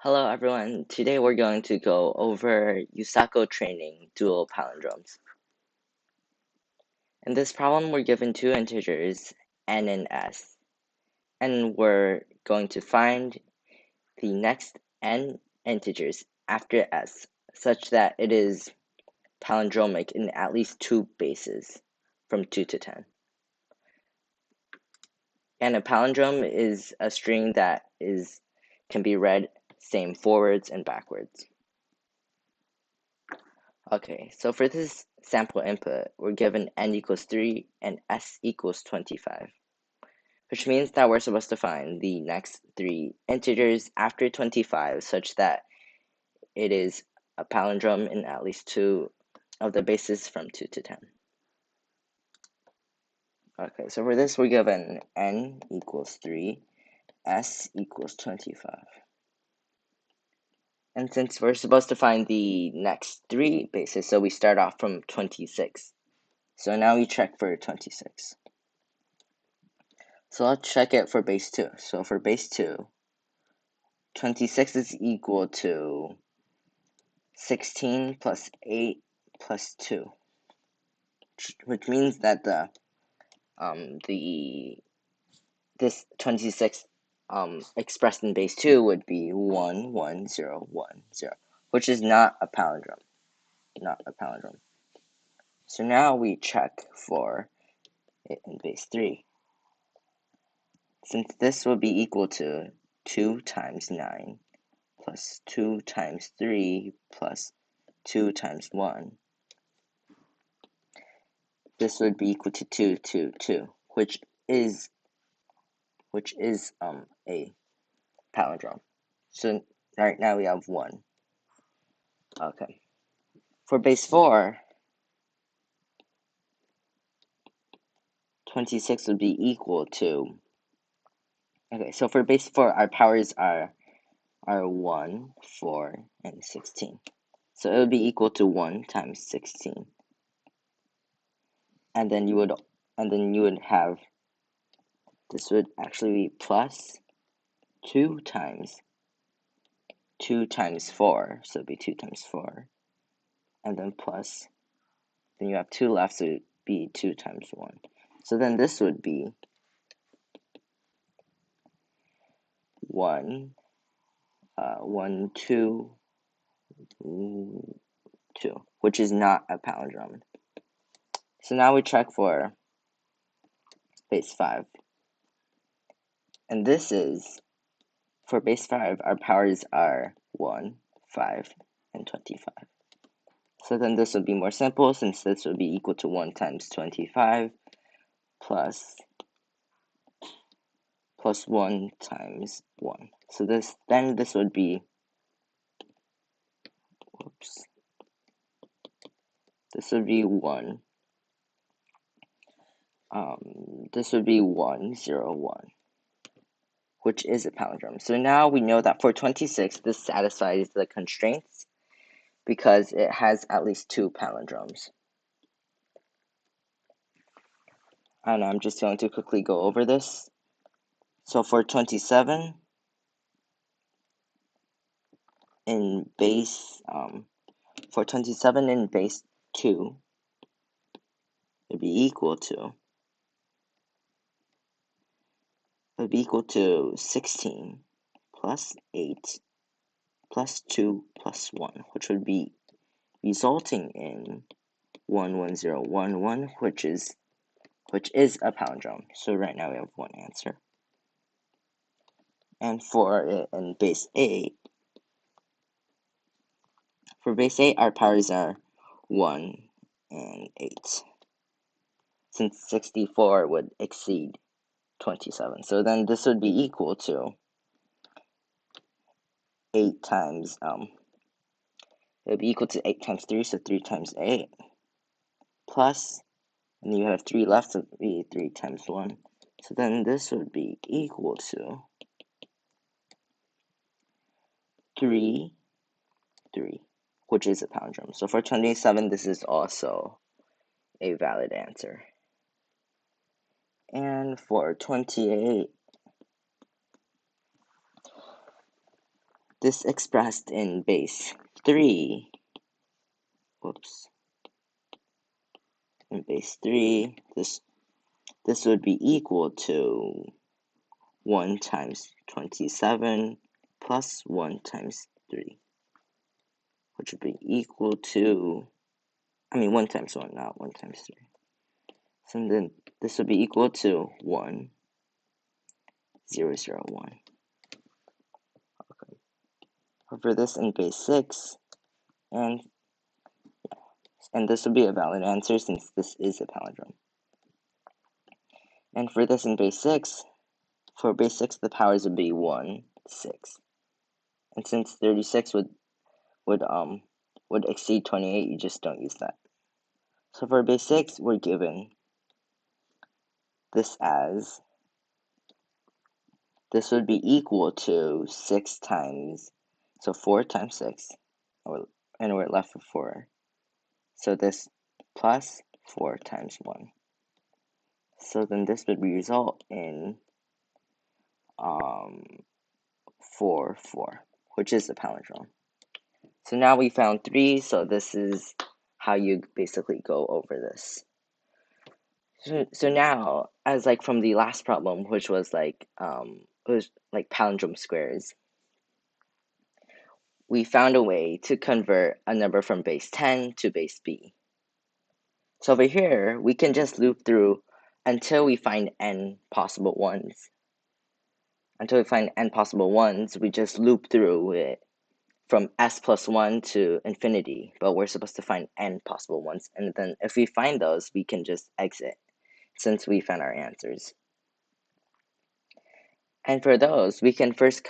Hello everyone, today we're going to go over usaco-training dual palindromes. In this problem we're given two integers, n and s, and we're going to find the next n integers after s such that it is palindromic in at least two bases from 2 to 10. And a palindrome is a string that can be read same forwards and backwards. Okay, so for this sample input, we're given n equals 3 and s equals 25, which means that we're supposed to find the next three integers after 25 such that it is a palindrome in at least two of the bases from 2 to 10. Okay, so for this, we're given n equals 3, s equals 25. And since we're supposed to find the next three bases, so we start off from 26. So now we check for 26. So let's check it for base 2. So for base 2, 26 is equal to 16 plus 8 plus 2, which means that this 26 expressed in base 2 would be 1, 1, 0, 1, 0, which is not a palindrome. So now we check for it in base 3. Since this will be equal to 2 times 9 plus 2 times 3 plus 2 times 1, this would be equal to 2, 2, 2, which is a palindrome. So right now we have 1. Okay. For base 4, 26 would be equal to, okay, so for base 4, our powers are 1, 4, and 16. So it would be equal to 1 times 16. And then you would have, this would actually be plus 2 times 4, so it'd be 2 times 4, and then plus, then you have 2 left, so it'd be 2 times 1. So then this would be 1, 1, 2, 2, which is not a palindrome. So now we check for base 5. And this is, for base 5, our powers are 1, 5, and 25. So then this would be more simple, since this would be equal to 1 times 25 plus 1 times 1. So this would be, this would be 1. This would be 1, 0, 1, which is a palindrome. So now we know that for 26, this satisfies the constraints because it has at least two palindromes. And I'm just going to quickly go over this. So for 27, in base, for 27 in base 2, it'd be equal to 16 plus 8 plus 2 plus 1, which would be resulting in 1, 1, 0, 1, 1, which is a palindrome. So right now we have one answer. And for it in base 8, our powers are 1 and 8, since 64 would exceed 27. So then this would be equal to 8 times, it would be equal to 8 times 3, so 3 times 8, plus, and you have 3 left, so it would be 3 times 1. So then this would be equal to 3, 3, which is a palindrome. So for 27, this is also a valid answer. And for 28, this expressed in base 3, in base 3, this would be equal to 1 times 27 plus 1 times 3, which would be equal to, 1 times 1, not 1 times 3. So then this would be equal to 1, 0, 0, 1. Okay. For this in base 6, and this would be a valid answer since this is a palindrome. And for this in base 6, for base 6, the powers would be 1, 6. And since 36 would exceed 28, you just don't use that. So for base 6, we're given this as, this would be equal to 6 times, so 4 times 6, and we're left with 4. So this plus 4 times 1. So then this would result in 4, 4, which is a palindrome. So now we found 3, so this is how you basically go over this. So now, as like from the last problem, which was like palindrome squares, we found a way to convert a number from base 10 to base b. So over here, we can just loop through until we find n possible ones. Until we find n possible ones, we just loop through it from s plus 1 to infinity, but we're supposed to find n possible ones. And then if we find those, we can just exit, since we found our answers. And for those, we can first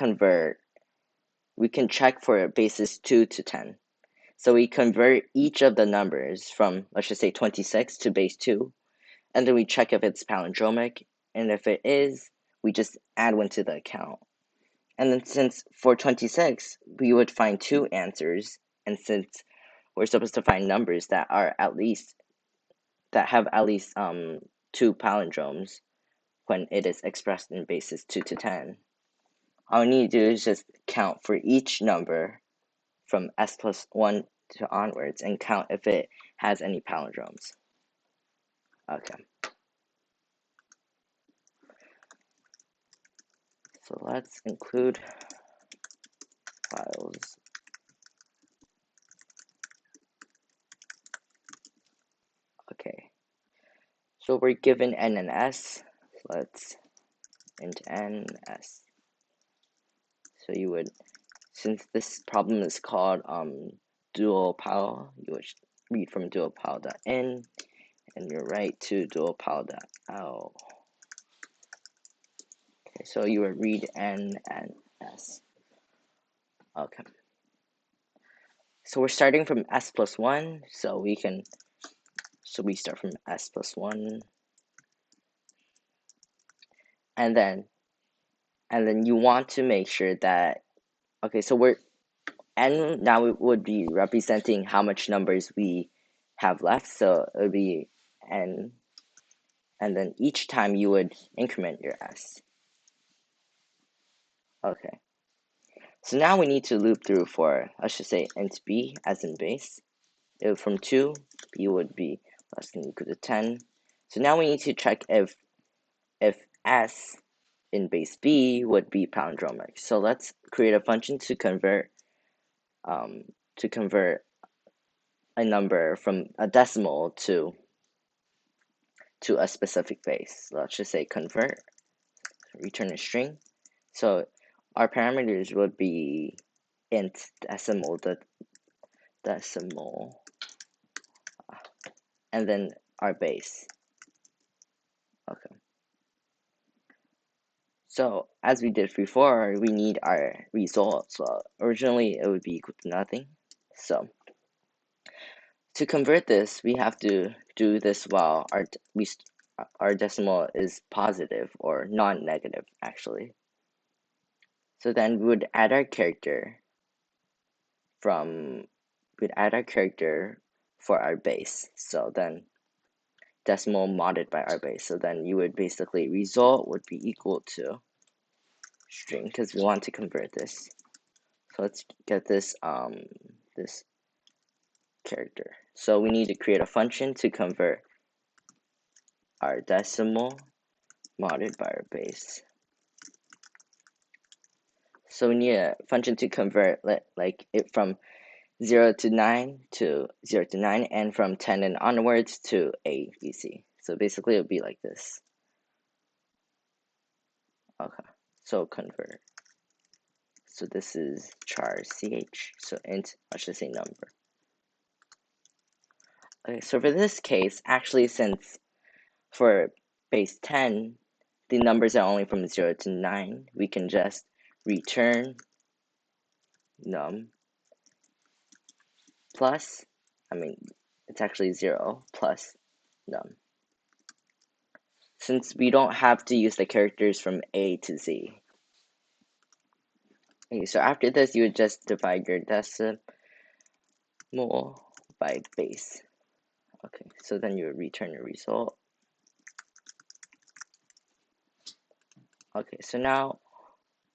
we can check for bases 2 to 10. So we convert each of the numbers from, let's just say 26 to base 2, and then we check if it's palindromic, and if it is, we just add one to the account. And then since for 26, we would find 2 answers, and since we're supposed to find numbers that have at least 2 palindromes when it is expressed in bases 2 to 10, all we need to do is just count for each number from s plus 1 to onwards and count if it has any palindromes. Okay. So let's include files. Okay. So we're given n and s. So let's int n, s. So you would, since this problem is called dual pal, you would read from dual pal.in and you write to dual pal.out. Okay, so you would read n and s. Okay. So we're starting from s plus 1, so we start from s plus 1, and then you want to make sure that, okay, so n now it would be representing how much numbers we have left, so it would be n, and then each time you would increment your s. Okay. So now we need to loop through for, let's just say int b as in base. From 2, b would be less than or equal to 10. So now we need to check if s in base b would be palindromic. So let's create a function to convert a number from a decimal to a specific base. So let's just say convert, return a string. So our parameters would be int decimal, and then our base. Okay. So as we did before, we need our results. Well, originally it would be equal to nothing. So to convert this, we have to do this while our decimal is positive or non-negative, actually. So then we would add our character for our base. So then decimal modded by our base. So then you would basically result would be equal to string because we want to convert this. So let's get this this character. So we need to create a function to convert our decimal modded by our base. So we need a function to convert like it from 0 to 9 to 0 to 9 and from 10 and onwards to A, B, C. So basically it would be like this. Okay, so convert. So this is char ch, so int, let's just say number. Okay, so for this case, actually since for base 10, the numbers are only from 0 to 9, we can just return num plus, it's actually 0 plus num. Since we don't have to use the characters from A to Z. Okay, so after this, you would just divide your decimal by base. Okay, so then you would return your result. Okay, so now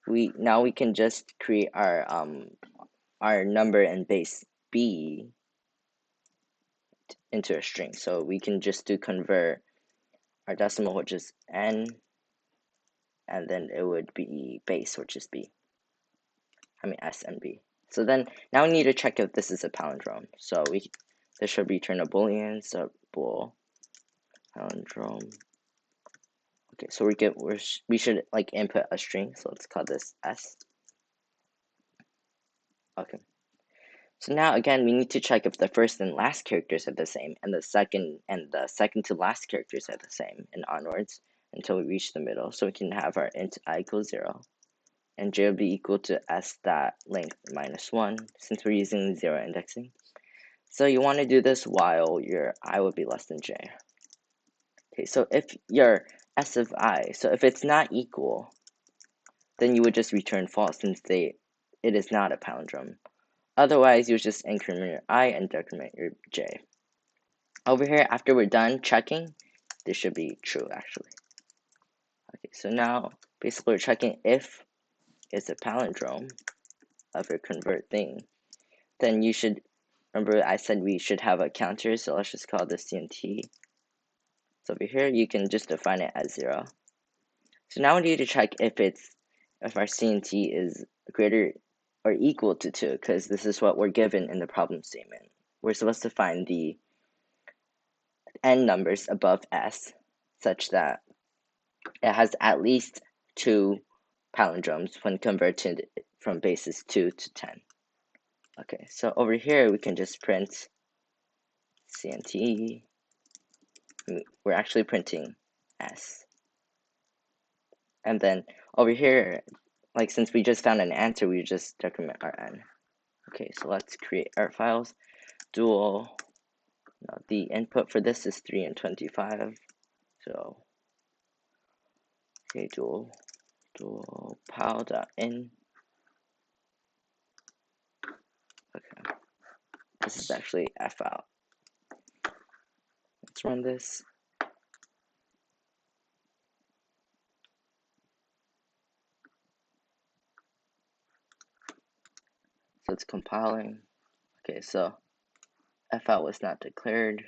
we can just create our number and base B into a string. So we can just do convert our decimal, which is N, and then it would be base, which is B. S and B. So then now we need to check if this is a palindrome. So this should return a boolean, so bool palindrome. Okay, so we should like input a string. So let's call this S. Okay. So now again, we need to check if the first and last characters are the same, and the second to last characters are the same, and onwards until we reach the middle. So we can have our int I equals 0, and j will be equal to s dot length minus 1, since we're using 0 indexing. So you want to do this while your I would be less than j. Okay, so if your s of I, so if it's not equal, then you would just return false since it is not a palindrome. Otherwise, you would just increment your I and decrement your j. Over here, after we're done checking, this should be true actually. Okay, so now basically we're checking if it's a palindrome of your convert thing. Then you should remember I said we should have a counter, so let's just call this CNT. So over here you can just define it as 0. So now we need to check if our CNT is greater or equal to 2, because this is what we're given in the problem statement. We're supposed to find the n numbers above s such that it has at least 2 palindromes when converted from bases 2 to 10. Okay, so over here we can just print CNT. We're actually printing S. And then over here, like since we just found an answer, we just decrement our n. Okay, so let's create our files. Dual. Now the input for this is 3 and 25. So okay, dual pal.in. Okay, this is actually f out. Let's run this. So it's compiling. Okay, so f out was not declared.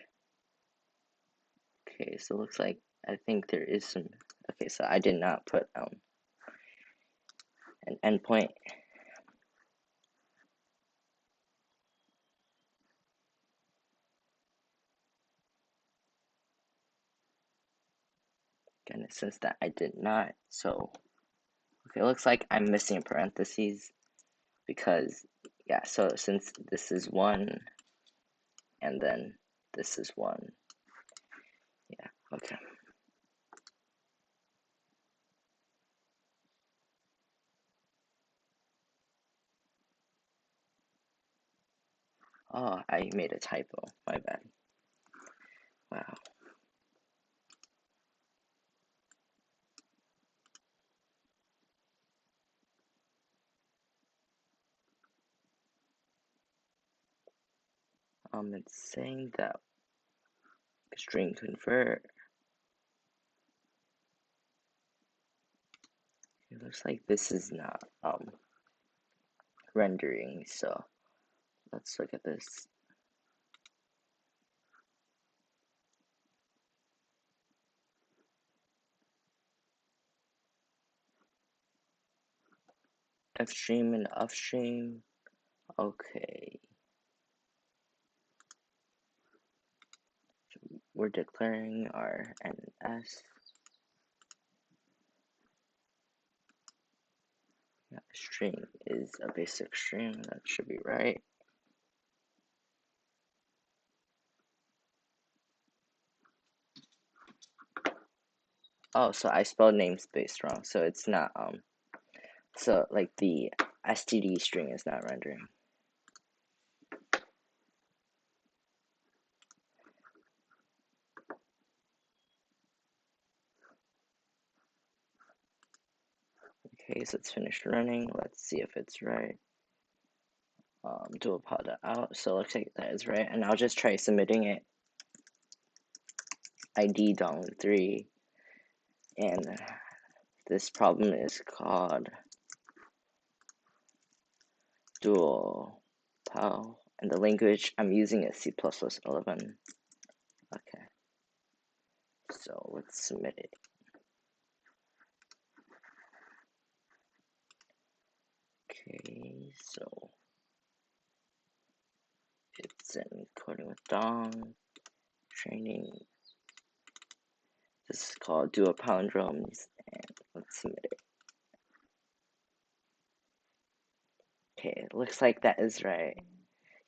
Okay, so it looks like I think there is some. Okay, so I did not put an endpoint. And it says that I did not. So okay, it looks like I'm missing parentheses because yeah. So since this is 1, and then this is 1. Yeah. Okay. Oh, I made a typo. My bad. Wow. It's saying that string convert. It looks like this is not rendering. So let's look at this. Upstream and upstream. Okay. We're declaring our NS. Yeah, string is a basic string. That should be right. Oh, so I spelled namespace wrong. So it's not so like the std string is not rendering. Okay, so it's finished running. Let's see if it's right. Dual pod out. So it looks like that is right. And I'll just try submitting it. ID dong3. And this problem is called dual pow. And the language I'm using is C++11. Okay. So let's submit it. Okay, so it's encoding with dong training. This is called dual palindromes, and let's submit it. Okay, it looks like that is right.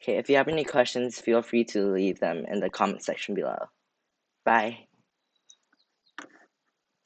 Okay, if you have any questions, feel free to leave them in the comment section below. Bye.